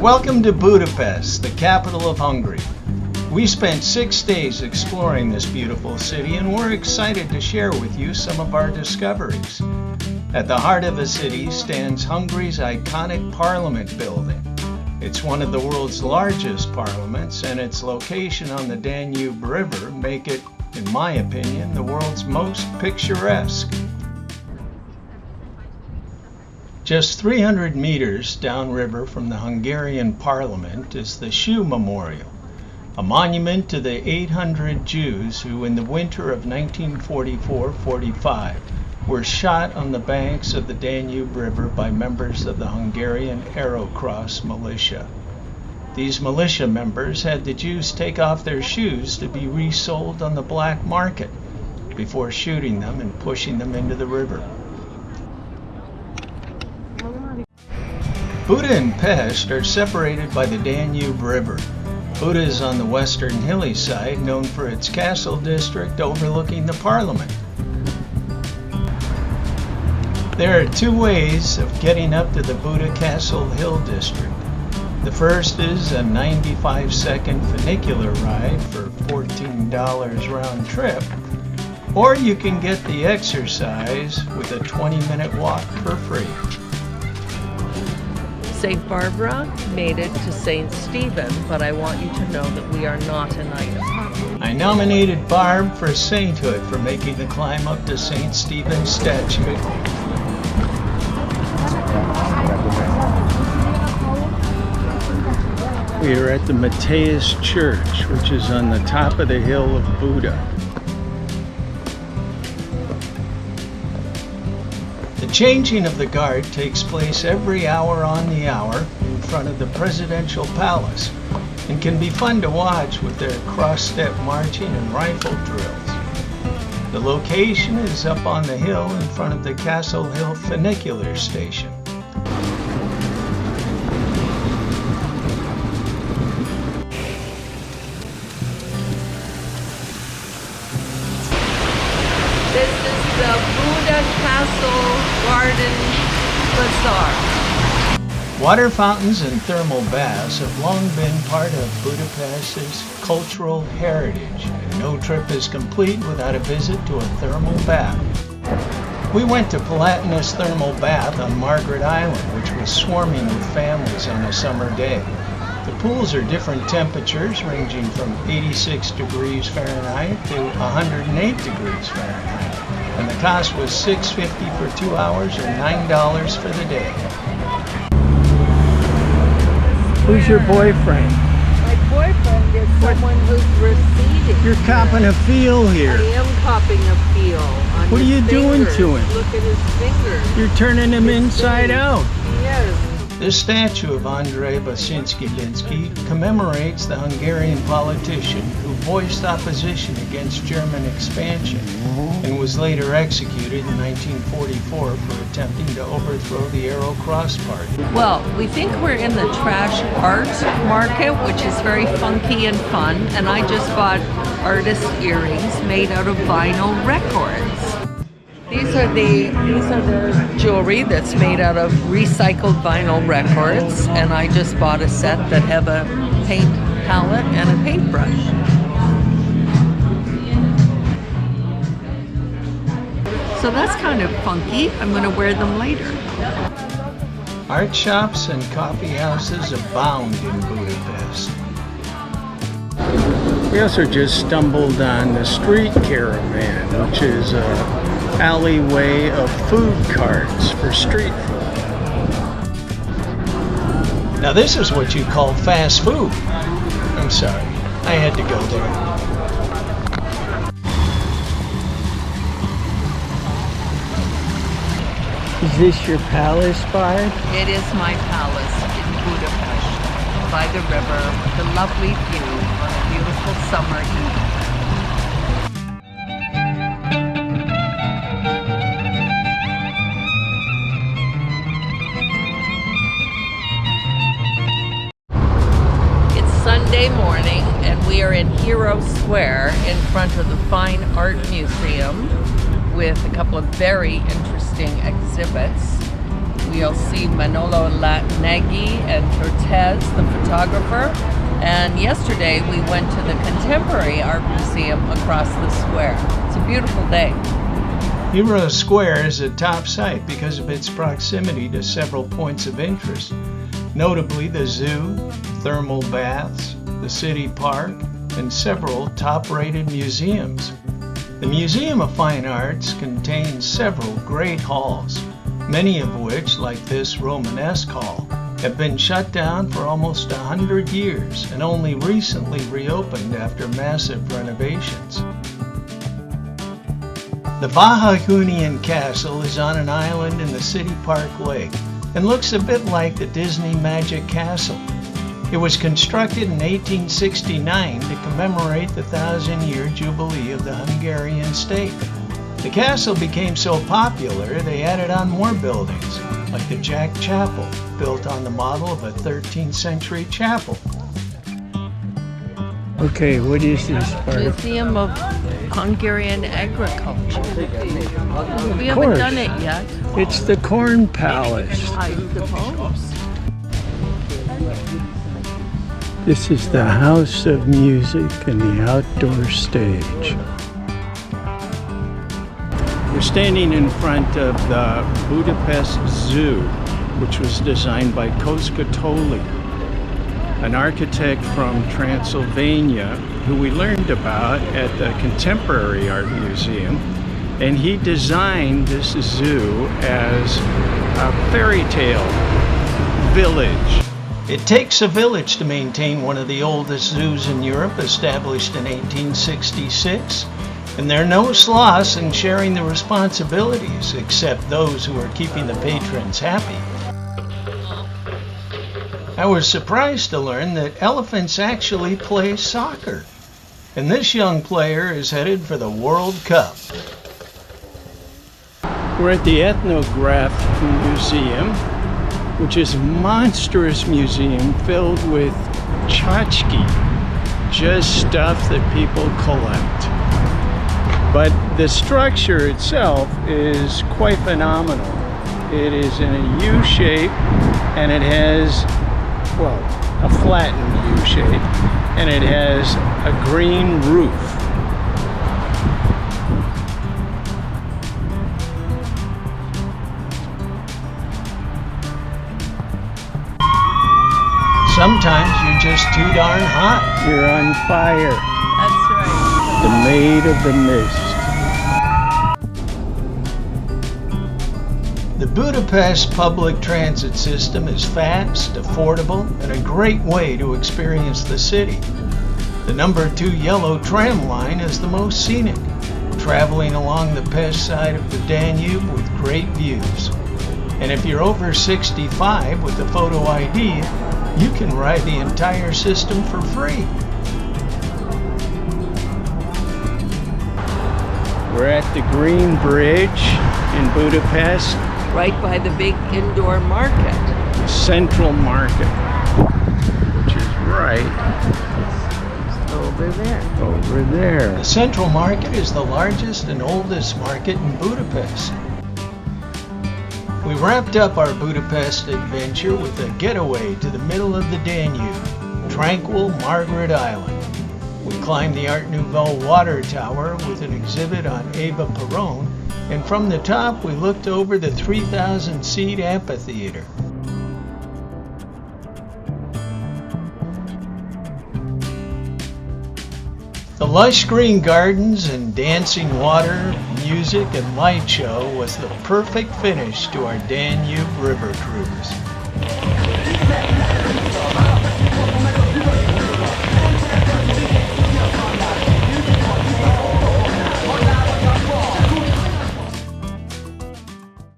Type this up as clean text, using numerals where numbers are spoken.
Welcome to Budapest, the capital of Hungary. We spent 6 days exploring this beautiful city and we're excited to share with you some of our discoveries. At the heart of the city stands Hungary's iconic Parliament building. It's one of the world's largest parliaments, and its location on the Danube River make it, in my opinion, the world's most picturesque. Just 300 meters downriver from the Hungarian Parliament is the Shoe Memorial, a monument to the 800 Jews who in the winter of 1944-45 were shot on the banks of the Danube River by members of the Hungarian Arrow Cross militia. These militia members had the Jews take off their shoes to be resold on the black market before shooting them and pushing them into the river. Buda and Pest are separated by the Danube River. Buda is on the western hilly side, known for its castle district overlooking the Parliament. There are two ways of getting up to the Buda Castle Hill district. The first is a 95-second funicular ride for $14 round trip, or you can get the exercise with a 20-minute walk for free. St. Barbara made it to St. Stephen, but I want you to know that we are not an item. I nominated Barb for sainthood for making the climb up to St. Stephen's statue. We are at the Matthias Church, which is on the top of the hill of Buda. The changing of the guard takes place every hour on the hour in front of the presidential palace and can be fun to watch with their cross-step marching and rifle drills. The location is up on the hill in front of the Castle Hill funicular station. This is the Buda Castle Garden Bazaar. Water fountains and thermal baths have long been part of Budapest's cultural heritage, and no trip is complete without a visit to a thermal bath. We went to Palatinus Thermal Bath on Margaret Island, which was swarming with families on a summer day. The pools are different temperatures, ranging from 86 degrees Fahrenheit to 108 degrees Fahrenheit. And the cost was $6.50 for 2 hours or $9 for the day. Who's your boyfriend? My boyfriend is someone who's receding. You're copping a feel here. I am copping a feel on What are his you doing fingers. to him? Look at his fingers. You're turning him inside out. Yes. This statue of Andrei Basinski-Linsky commemorates the Hungarian politician who voiced opposition against German expansion and was later executed in 1944 for attempting to overthrow the Arrow Cross Party. Well, we think we're in the trash art market, which is very funky and fun, and I just bought artist earrings made out of vinyl records. These are the jewelry that's made out of recycled vinyl records, and I just bought a set that have a paint palette and a paintbrush. So that's kind of funky. I'm going to wear them later. Art shops and coffee houses abound in Budapest. We also just stumbled on the street caravan, which is a alleyway of food carts for street food. Now this is what you call fast food. I'm sorry, I had to go there. Is this your palace, Barb? It is my palace in Budapest, by the river, with a lovely view on a beautiful summer evening. Sunday morning, and we are in Hero Square in front of the Fine Art Museum with a couple of very interesting exhibits. we'll see Manolo Latineggi and Cortez, the photographer. And yesterday we went to the Contemporary Art Museum across the square. It's a beautiful day. Heroes Square is a top site because of its proximity to several points of interest, notably the zoo, thermal baths, the city park, and several top-rated museums. The Museum of Fine Arts contains several great halls, many of which, like this Romanesque hall, have been shut down for almost 100 years and only recently reopened after massive renovations. The Bahahunian Castle is on an island in the City Park Lake and looks a bit like the Disney Magic Castle. It was constructed in 1869 to commemorate the 1,000-year jubilee of the Hungarian state. The castle became so popular they added on more buildings, like the Jack Chapel, built on the model of a 13th century chapel. Okay, what is this part? Museum of Hungarian Agriculture. We haven't done it yet. It's the Corn Palace. I suppose. This is the House of Music and the outdoor stage. We're standing in front of the Budapest Zoo, which was designed by Kostka Tolly, an architect from Transylvania who we learned about at the Contemporary Art Museum. And he designed this zoo as a fairy tale village. It takes a village to maintain one of the oldest zoos in Europe, established in 1866, and there are no sloths in sharing the responsibilities, except those who are keeping the patrons happy. I was surprised to learn that elephants actually play soccer, and this young player is headed for the World Cup. We're at the Ethnograph Museum, which is a monstrous museum filled with tchotchke, just stuff that people collect. But the structure itself is quite phenomenal. It is in a U shape, and it has, well, a flattened U shape, and it has a green roof. Sometimes you're just too darn hot. You're on fire. That's right. The Maid of the Mist. The Budapest public transit system is fast, affordable, and a great way to experience the city. The number 2 yellow tram line is the most scenic, traveling along the Pest side of the Danube with great views. And if you're over 65 with a photo ID, you can ride the entire system for free. We're at the Green Bridge in Budapest. Right by the big indoor market. The Central Market, which is right Over there. over there. The Central Market is the largest and oldest market in Budapest. We wrapped up our Budapest adventure with a getaway to the middle of the Danube, tranquil Margaret Island. We climbed the Art Nouveau water tower with an exhibit on Eva Peron, and from the top we looked over the 3,000-seat amphitheater. The lush green gardens and dancing water, music and light show was the perfect finish to our Danube river cruise.